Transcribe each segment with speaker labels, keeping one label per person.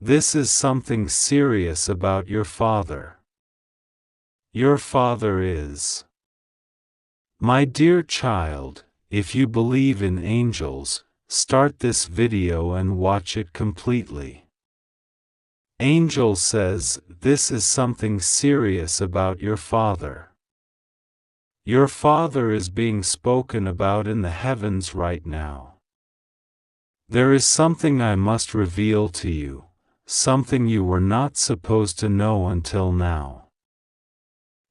Speaker 1: This is something serious about your father. Your father is. My dear child, if you believe in angels, start this video and watch it completely. Angel says, this is something serious about your father. Your father is being spoken about in the heavens right now. There is something I must reveal to you, something you were not supposed to know until now.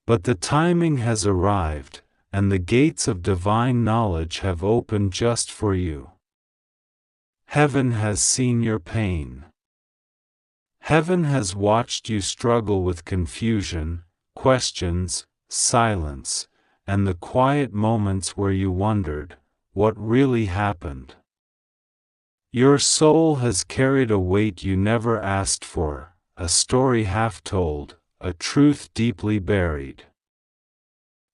Speaker 1: But the timing has arrived, and the gates of divine knowledge have opened just for you. Heaven has seen your pain. Heaven has watched you struggle with confusion, questions, silence, and the quiet moments where you wondered, what really happened? Your soul has carried a weight you never asked for, a story half told, a truth deeply buried.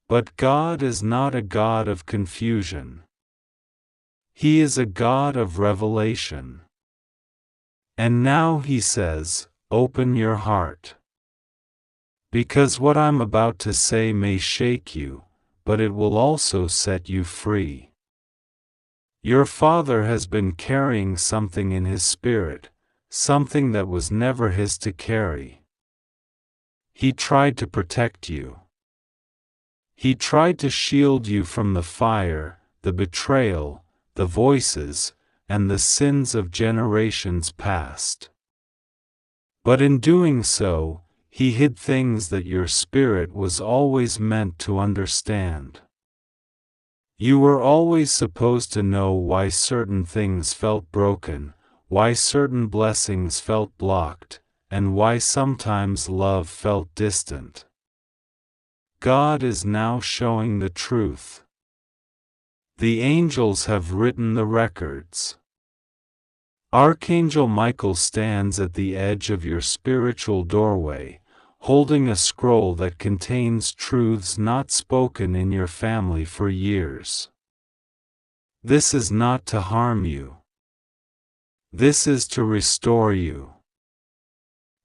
Speaker 1: But God is not a God of confusion. He is a God of revelation. And now He says, open your heart. Because what I'm about to say may shake you, but it will also set you free. Your father has been carrying something in his spirit, something that was never his to carry. He tried to protect you. He tried to shield you from the fire, the betrayal, the voices, and the sins of generations past. But in doing so, He hid things that your spirit was always meant to understand. You were always supposed to know why certain things felt broken, why certain blessings felt blocked, and why sometimes love felt distant. God is now showing the truth. The angels have written the records. Archangel Michael stands at the edge of your spiritual doorway, holding a scroll that contains truths not spoken in your family for years. This is not to harm you. This is to restore you.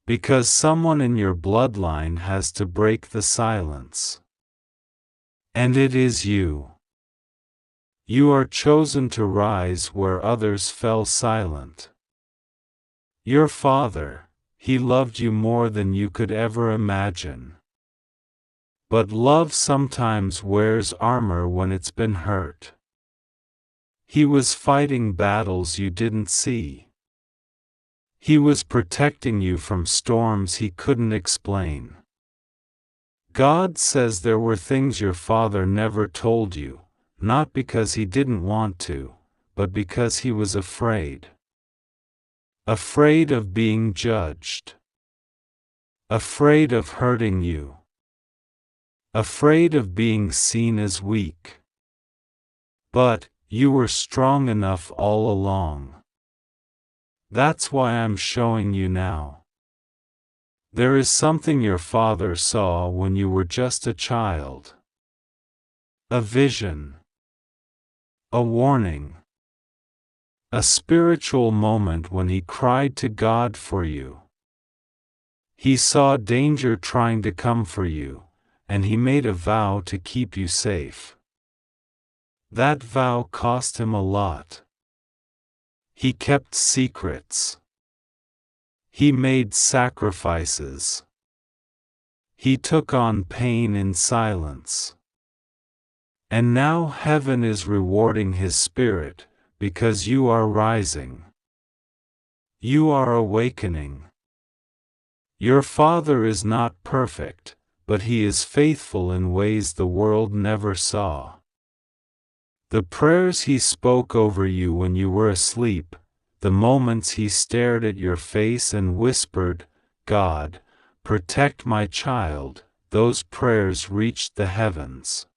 Speaker 1: Because someone in your bloodline has to break the silence. And it is you. You are chosen to rise where others fell silent. Your father, he loved you more than you could ever imagine. But love sometimes wears armor when it's been hurt. He was fighting battles you didn't see. He was protecting you from storms he couldn't explain. God says there were things your father never told you, not because he didn't want to, but because he was afraid. Afraid of being judged. Afraid of hurting you. Afraid of being seen as weak. But you were strong enough all along. That's why I'm showing you now. There is something your father saw when you were just a child. A vision. A warning. A spiritual moment when he cried to God for you. He saw danger trying to come for you, and he made a vow to keep you safe. That vow cost him a lot. He kept secrets. He made sacrifices. He took on pain in silence. And now heaven is rewarding his spirit, because you are rising. You are awakening. Your father is not perfect, but he is faithful in ways the world never saw. The prayers he spoke over you when you were asleep, the moments he stared at your face and whispered, God, protect my child, those prayers reached the heavens.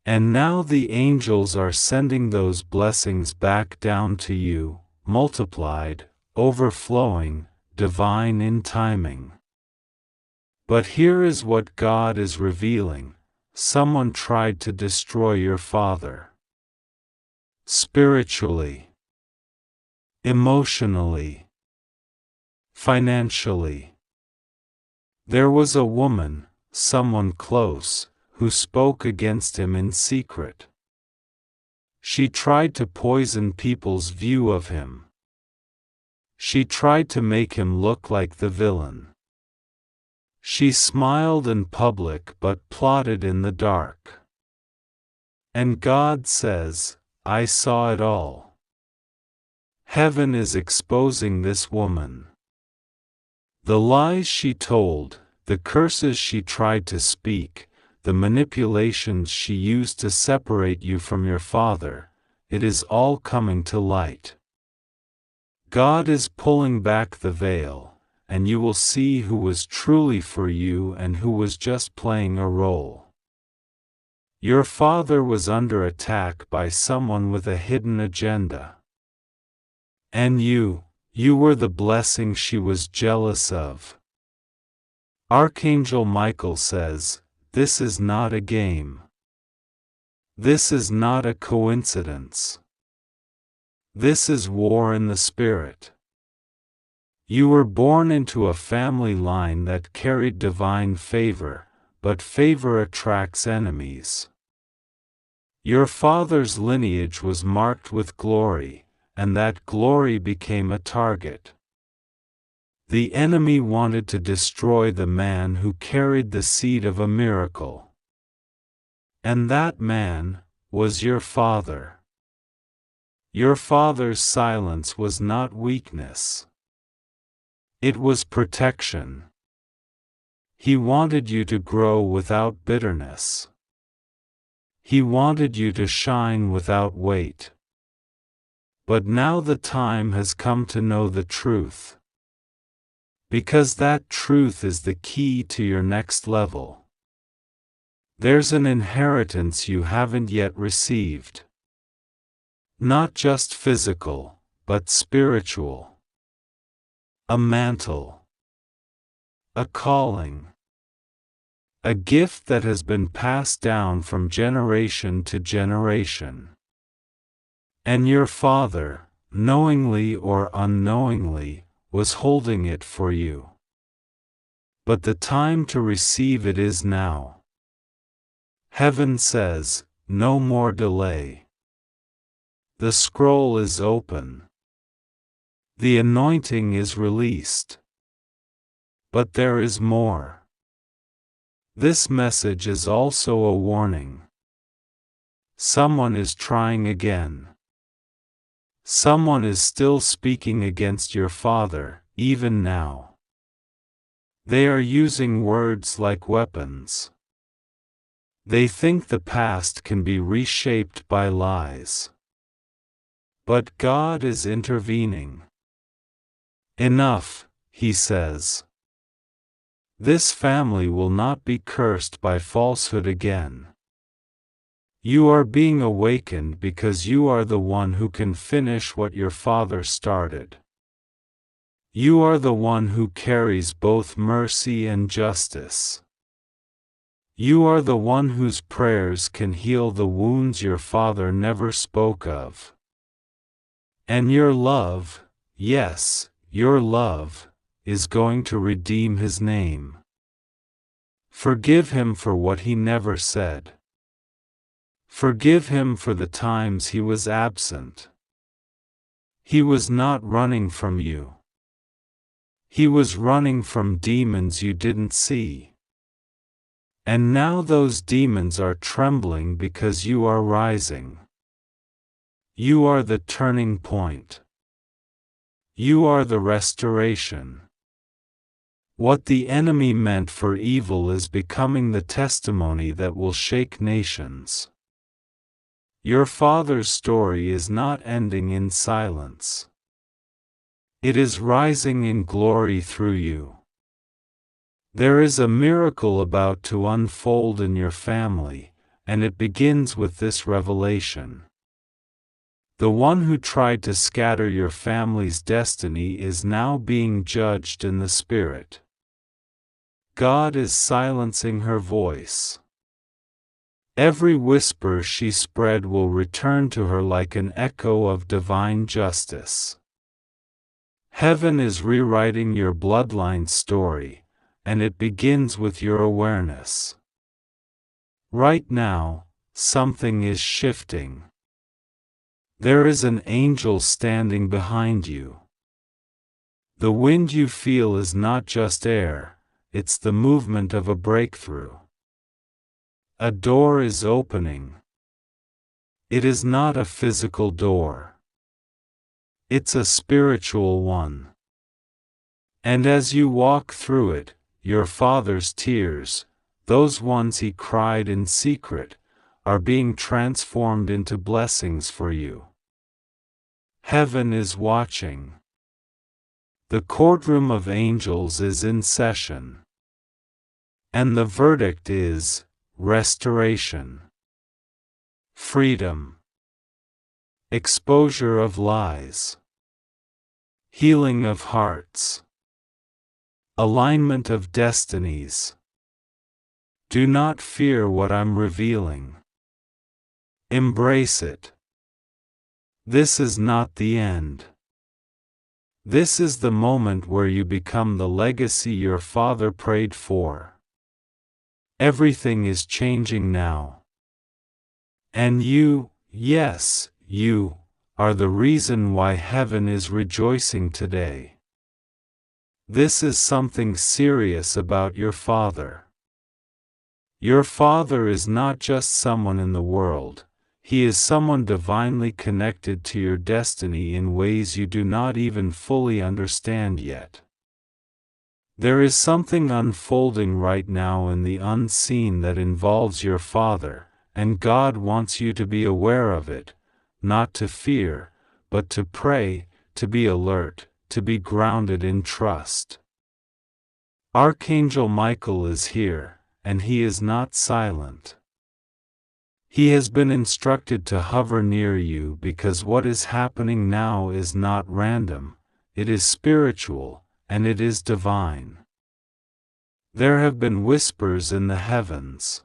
Speaker 1: And now the angels are sending those blessings back down to you, multiplied, overflowing, divine in timing. But here is what God is revealing. Someone tried to destroy your father. Spiritually. Emotionally. financially. There was a woman, someone close, who spoke against him in secret. She tried to poison people's view of him. She tried to make him look like the villain. She smiled in public but plotted in the dark. And God says, I saw it all. Heaven is exposing this woman. The lies she told, the curses she tried to speak, the manipulations she used to separate you from your Father, it is all coming to light. God is pulling back the veil, and you will see who was truly for you and who was just playing a role. Your father was under attack by someone with a hidden agenda. And you were the blessing she was jealous of. Archangel Michael says, this is not a game. This is not a coincidence. This is war in the spirit. You were born into a family line that carried divine favor, but favor attracts enemies. Your father's lineage was marked with glory, and that glory became a target. The enemy wanted to destroy the man who carried the seed of a miracle. And that man was your father. Your father's silence was not weakness. It was protection. He wanted you to grow without bitterness. He wanted you to shine without weight. But now the time has come to know the truth. Because that truth is the key to your next level. There's an inheritance you haven't yet received. Not just physical, but spiritual. A mantle. A calling. A gift that has been passed down from generation to generation. And your father, knowingly or unknowingly, was holding it for you. But the time to receive it is now. Heaven says, no more delay. The scroll is open. The anointing is released. But there is more. This message is also a warning. Someone is trying again. Someone is still speaking against your father, even now. They are using words like weapons. They think the past can be reshaped by lies. But God is intervening. Enough, he says. This family will not be cursed by falsehood again. You are being awakened because you are the one who can finish what your father started. You are the one who carries both mercy and justice. You are the one whose prayers can heal the wounds your father never spoke of. And your love, yes, your love, is going to redeem his name. Forgive him for what he never said. Forgive him for the times he was absent. He was not running from you. He was running from demons you didn't see. And now those demons are trembling because you are rising. You are the turning point. You are the restoration. What the enemy meant for evil is becoming the testimony that will shake nations. Your father's story is not ending in silence. It is rising in glory through you. There is a miracle about to unfold in your family, and it begins with this revelation. The one who tried to scatter your family's destiny is now being judged in the spirit. God is silencing her voice. Every whisper she spread will return to her like an echo of divine justice. Heaven is rewriting your bloodline story, and it begins with your awareness. Right now, something is shifting. There is an angel standing behind you. The wind you feel is not just air, it's the movement of a breakthrough. A door is opening. It is not a physical door. It's a spiritual one. And as you walk through it, your father's tears, those ones he cried in secret, are being transformed into blessings for you. Heaven is watching. The courtroom of angels is in session. And the verdict is restoration, freedom, exposure of lies, healing of hearts, alignment of destinies. Do not fear what I'm revealing. Embrace it. This is not the end. This is the moment where you become the legacy your father prayed for. Everything is changing now. And you, yes, you, are the reason why heaven is rejoicing today. This is something serious about your father. Your father is not just someone in the world, he is someone divinely connected to your destiny in ways you do not even fully understand yet. There is something unfolding right now in the unseen that involves your father, and God wants you to be aware of it, not to fear, but to pray, to be alert, to be grounded in trust. Archangel Michael is here, and he is not silent. He has been instructed to hover near you because what is happening now is not random, it is spiritual, and it is divine. There have been whispers in the heavens.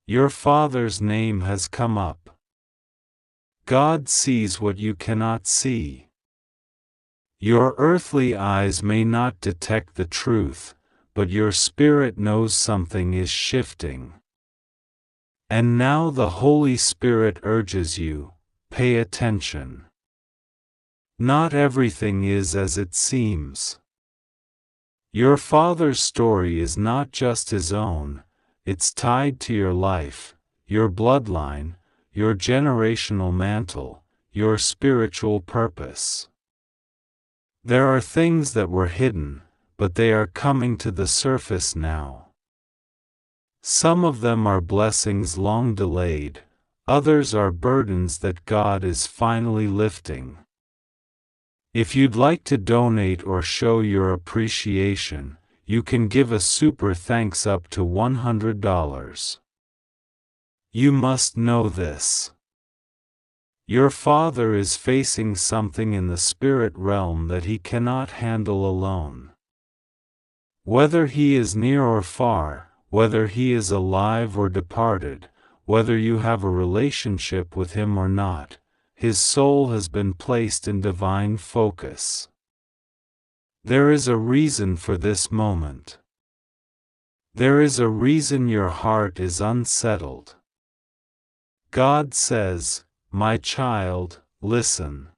Speaker 1: Your father's name has come up. God sees what you cannot see. Your earthly eyes may not detect the truth, but your spirit knows something is shifting. And now the Holy Spirit urges you, pay attention. Not everything is as it seems. Your father's story is not just his own, it's tied to your life, your bloodline, your generational mantle, your spiritual purpose. There are things that were hidden, but they are coming to the surface now. Some of them are blessings long delayed, others are burdens that God is finally lifting. If you'd like to donate or show your appreciation, you can give a super thanks up to $100. You must know this. Your father is facing something in the spirit realm that he cannot handle alone. Whether he is near or far, whether he is alive or departed, whether you have a relationship with him or not, his soul has been placed in divine focus. There is a reason for this moment. There is a reason your heart is unsettled. God says, "My child, listen.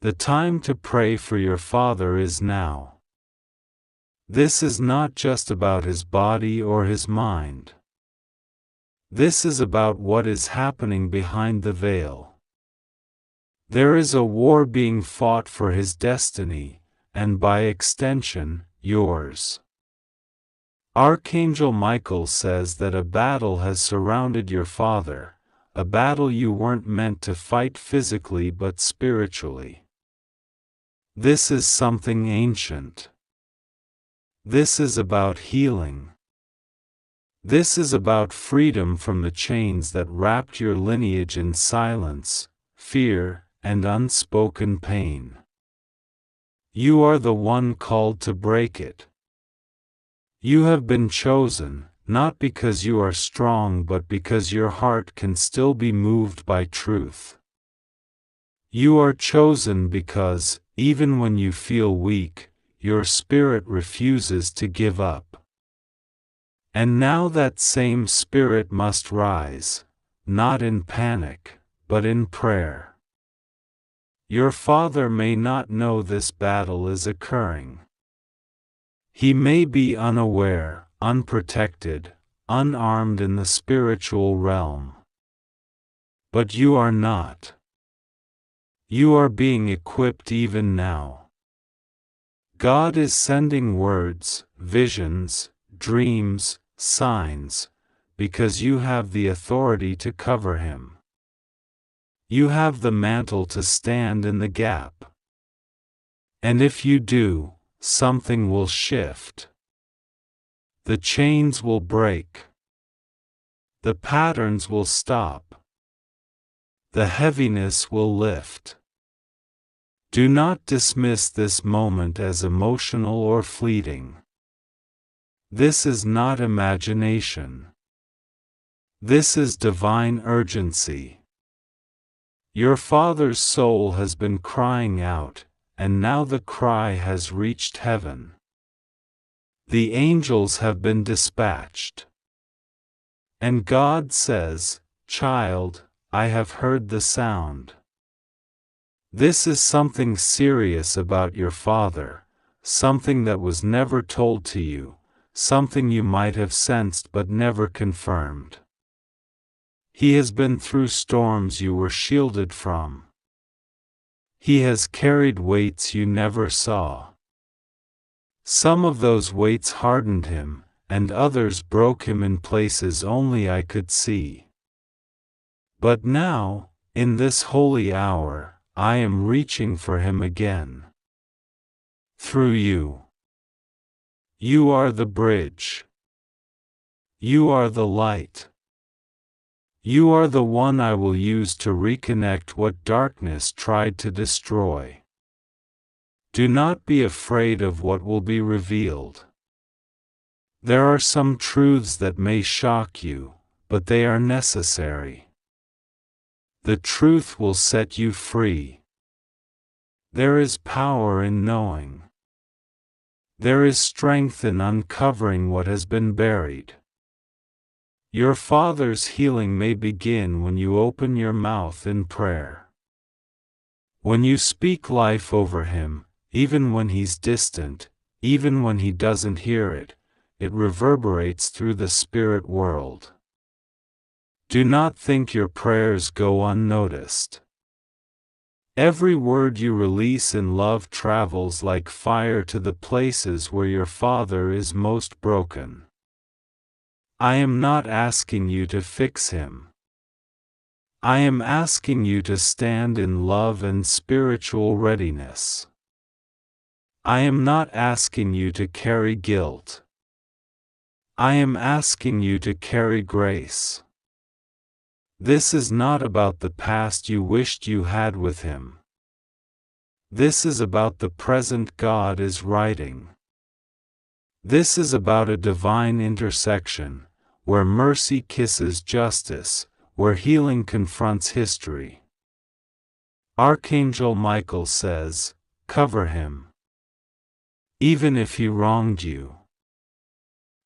Speaker 1: The time to pray for your father is now." This is not just about his body or his mind. This is about what is happening behind the veil. There is a war being fought for his destiny, and by extension, yours. Archangel Michael says that a battle has surrounded your father, a battle you weren't meant to fight physically but spiritually. This is something ancient. This is about healing. This is about freedom from the chains that wrapped your lineage in silence, fear, and unspoken pain. You are the one called to break it. You have been chosen, not because you are strong but because your heart can still be moved by truth. You are chosen because, even when you feel weak, your spirit refuses to give up. And now that same spirit must rise, not in panic, but in prayer. Your father may not know this battle is occurring. He may be unaware, unprotected, unarmed in the spiritual realm. But you are not. You are being equipped even now. God is sending words, visions, dreams, signs, because you have the authority to cover him. You have the mantle to stand in the gap. And if you do, something will shift. The chains will break. The patterns will stop. The heaviness will lift. Do not dismiss this moment as emotional or fleeting. This is not imagination. This is divine urgency. Your father's soul has been crying out, and now the cry has reached heaven. The angels have been dispatched. And God says, "Child, I have heard the sound." This is something serious about your father, something that was never told to you, something you might have sensed but never confirmed. He has been through storms you were shielded from. He has carried weights you never saw. Some of those weights hardened him, and others broke him in places only I could see. But now, in this holy hour, I am reaching for him again. Through you. You are the bridge. You are the light. You are the one I will use to reconnect what darkness tried to destroy. Do not be afraid of what will be revealed. There are some truths that may shock you, but they are necessary. The truth will set you free. There is power in knowing. There is strength in uncovering what has been buried. Your father's healing may begin when you open your mouth in prayer. When you speak life over him, even when he's distant, even when he doesn't hear it, it reverberates through the spirit world. Do not think your prayers go unnoticed. Every word you release in love travels like fire to the places where your father is most broken. I am not asking you to fix him. I am asking you to stand in love and spiritual readiness. I am not asking you to carry guilt. I am asking you to carry grace. This is not about the past you wished you had with him. This is about the present God is writing. This is about a divine intersection, where mercy kisses justice, where healing confronts history. Archangel Michael says, "Cover him. Even if he wronged you.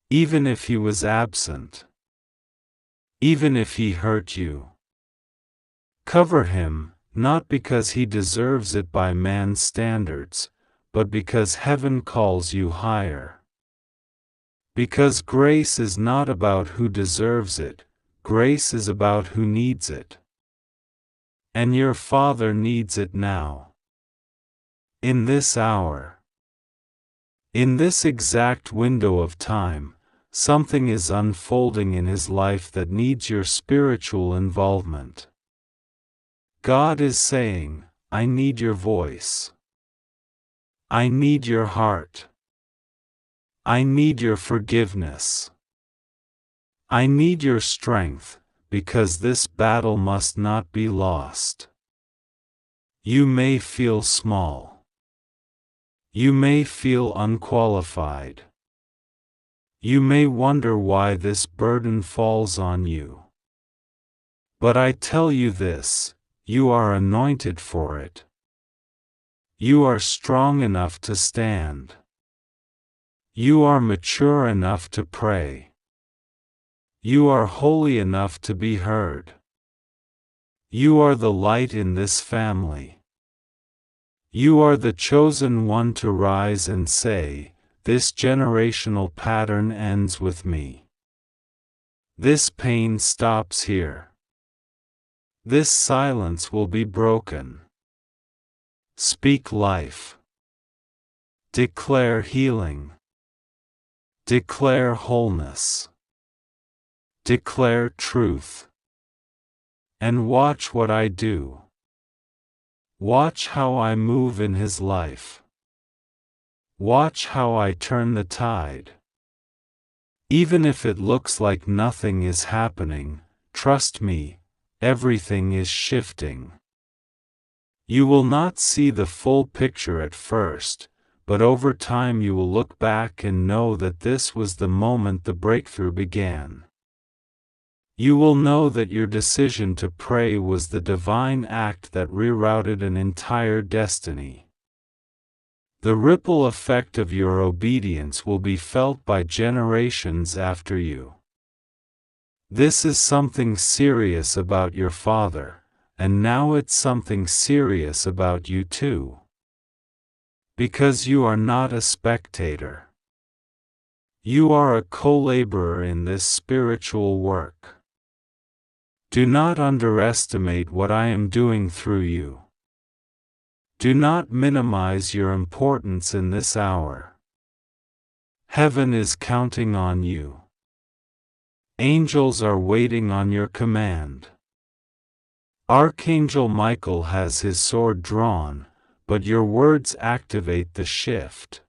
Speaker 1: Even if he was absent. Even if he hurt you. Cover him, not because he deserves it by man's standards, but because heaven calls you higher. Because grace is not about who deserves it, grace is about who needs it. And your father needs it now. In this hour. In this exact window of time, something is unfolding in his life that needs your spiritual involvement. God is saying, I need your voice. I need your heart. I need your forgiveness. I need your strength, because this battle must not be lost. You may feel small. You may feel unqualified. You may wonder why this burden falls on you. But I tell you this, you are anointed for it. You are strong enough to stand. You are mature enough to pray. You are holy enough to be heard. You are the light in this family. You are the chosen one to rise and say, "This generational pattern ends with me. This pain stops here. This silence will be broken." Speak life. Declare healing. Declare wholeness. Declare truth. And watch what I do. Watch how I move in his life. Watch how I turn the tide. Even if it looks like nothing is happening, trust me, everything is shifting. You will not see the full picture at first, but over time you will look back and know that this was the moment the breakthrough began. You will know that your decision to pray was the divine act that rerouted an entire destiny. The ripple effect of your obedience will be felt by generations after you. This is something serious about your father, and now it's something serious about you too. Because you are not a spectator. You are a co-laborer in this spiritual work. Do not underestimate what I am doing through you. Do not minimize your importance in this hour. Heaven is counting on you. Angels are waiting on your command. Archangel Michael has his sword drawn, but your words activate the shift.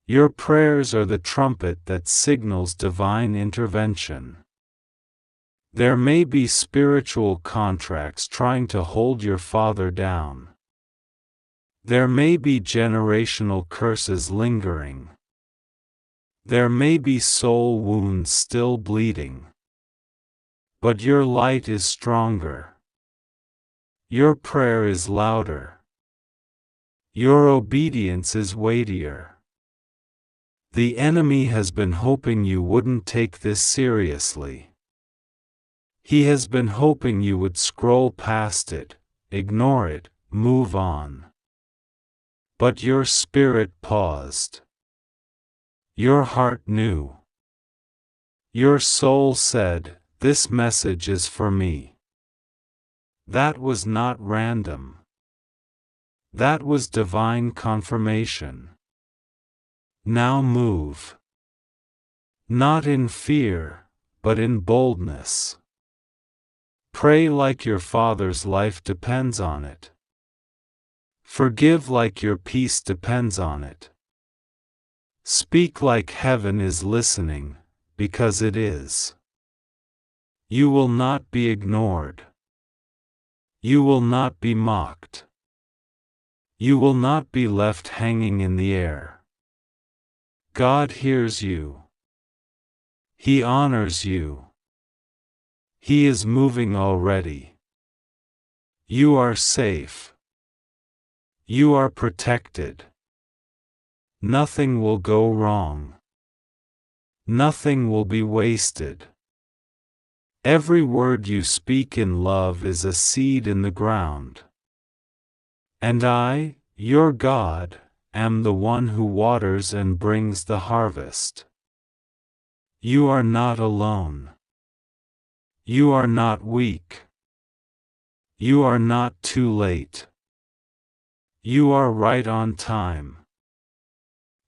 Speaker 1: Your prayers are the trumpet that signals divine intervention. There may be spiritual contracts trying to hold your father down. There may be generational curses lingering. There may be soul wounds still bleeding. But your light is stronger. Your prayer is louder. Your obedience is weightier. The enemy has been hoping you wouldn't take this seriously. He has been hoping you would scroll past it, ignore it, move on. But your spirit paused. Your heart knew. Your soul said, "This message is for me." That was not random. That was divine confirmation. Now move. Not in fear, but in boldness. Pray like your father's life depends on it. Forgive like your peace depends on it. Speak like heaven is listening, because it is. You will not be ignored. You will not be mocked. You will not be left hanging in the air. God hears you. He honors you. He is moving already. You are safe. You are protected. Nothing will go wrong. Nothing will be wasted. Every word you speak in love is a seed in the ground. And I, your God, am the one who waters and brings the harvest. You are not alone. You are not weak. You are not too late. You are right on time.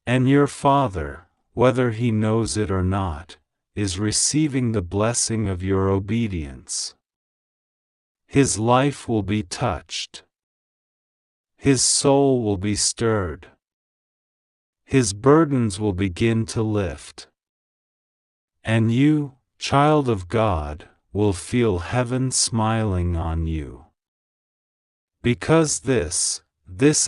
Speaker 1: And your Father, whether he knows it or not, is receiving the blessing of your obedience. His life will be touched. His soul will be stirred. His burdens will begin to lift. And you, child of God, will feel heaven smiling on you. Because this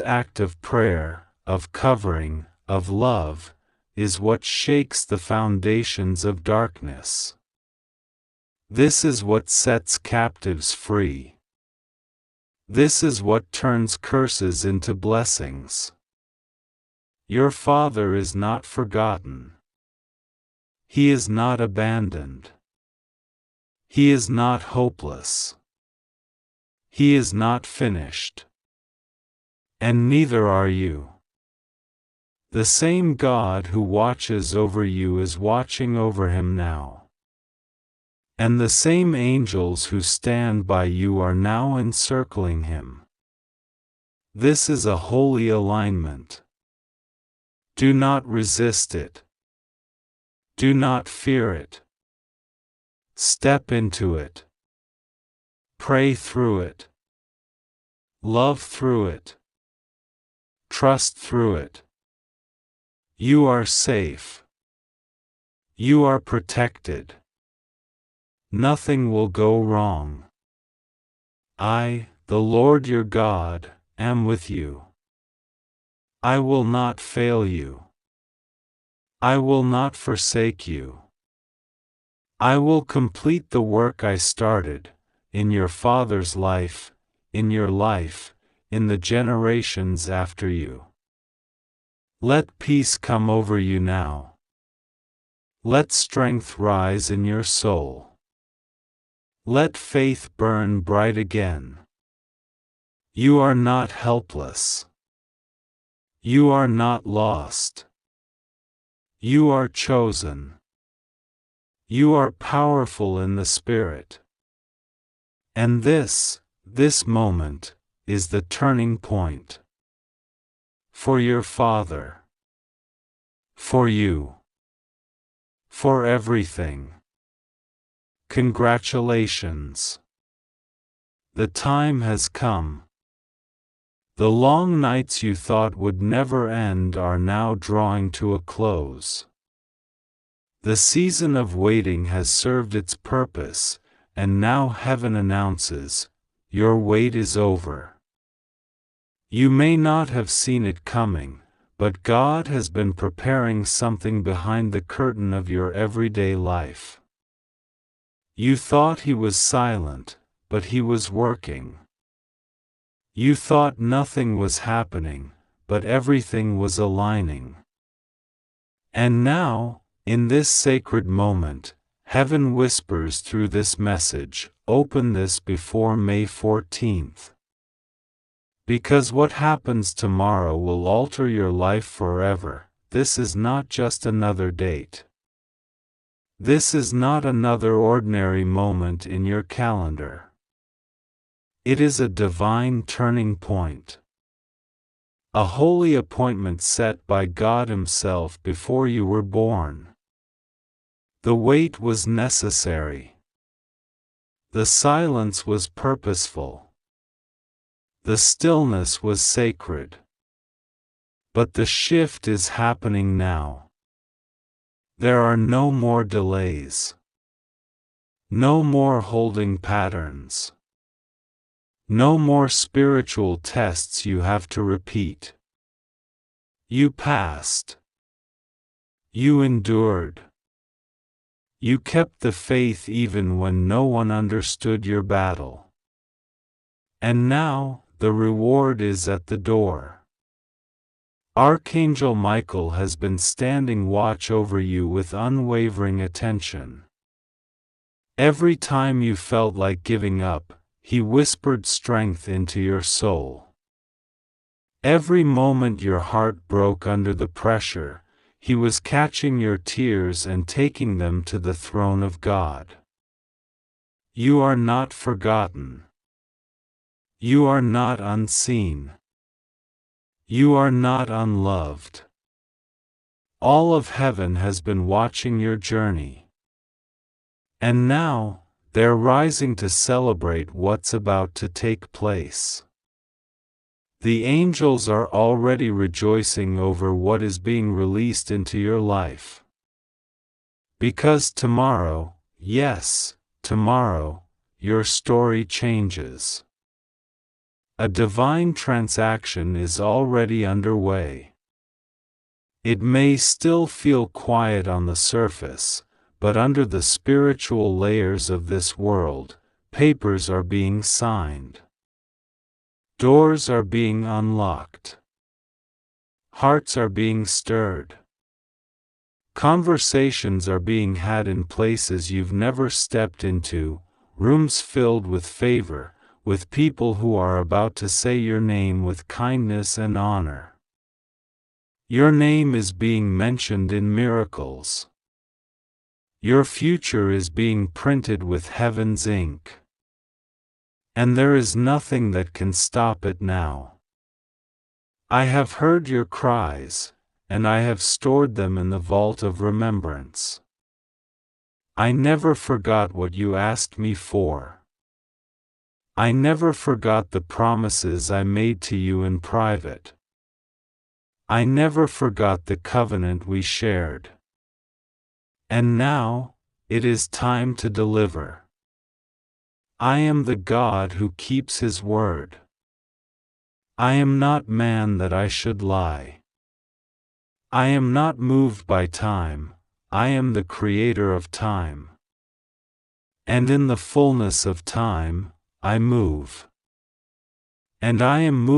Speaker 1: act of prayer, of covering, of love, is what shakes the foundations of darkness. This is what sets captives free. This is what turns curses into blessings. Your Father is not forgotten. He is not abandoned. He is not hopeless. He is not finished. And neither are you. The same God who watches over you is watching over him now. And the same angels who stand by you are now encircling him. This is a holy alignment. Do not resist it. Do not fear it. Step into it. Pray through it. Love through it. Trust through it. You are safe. You are protected. Nothing will go wrong. I, the Lord your God, am with you. I will not fail you. I will not forsake you. I will complete the work I started, in your father's life, in your life, in the generations after you. Let peace come over you now. Let strength rise in your soul. Let faith burn bright again. You are not helpless. You are not lost. You are chosen. You are powerful in the Spirit. And this moment, is the turning point. For your Father. For you. For everything. Congratulations. The time has come. The long nights you thought would never end are now drawing to a close. The season of waiting has served its purpose, and now heaven announces, your wait is over. You may not have seen it coming, but God has been preparing something behind the curtain of your everyday life. You thought He was silent, but He was working. You thought nothing was happening, but everything was aligning. And now, in this sacred moment, heaven whispers through this message, open this before May 14th. Because what happens tomorrow will alter your life forever. This is not just another date. This is not another ordinary moment in your calendar. It is a divine turning point. A holy appointment set by God Himself before you were born. The wait was necessary. The silence was purposeful. The stillness was sacred. But the shift is happening now. There are no more delays. No more holding patterns. No more spiritual tests you have to repeat. You passed. You endured. You kept the faith even when no one understood your battle. And now, the reward is at the door. Archangel Michael has been standing watch over you with unwavering attention. Every time you felt like giving up, he whispered strength into your soul. Every moment your heart broke under the pressure, he was catching your tears and taking them to the throne of God. You are not forgotten. You are not unseen. You are not unloved. All of heaven has been watching your journey. And now, they're rising to celebrate what's about to take place. The angels are already rejoicing over what is being released into your life. Because tomorrow, yes, tomorrow, your story changes. A divine transaction is already underway. It may still feel quiet on the surface, but under the spiritual layers of this world, papers are being signed. Doors are being unlocked. Hearts are being stirred. Conversations are being had in places you've never stepped into, rooms filled with favor, with people who are about to say your name with kindness and honor. Your name is being mentioned in miracles. Your future is being printed with heaven's ink. And there is nothing that can stop it now. I have heard your cries, and I have stored them in the vault of remembrance. I never forgot what you asked me for. I never forgot the promises I made to you in private. I never forgot the covenant we shared. And now, it is time to deliver. I am the God who keeps his word. I am not man that I should lie. I am not moved by time, I am the creator of time. And in the fullness of time, I move. And I am moved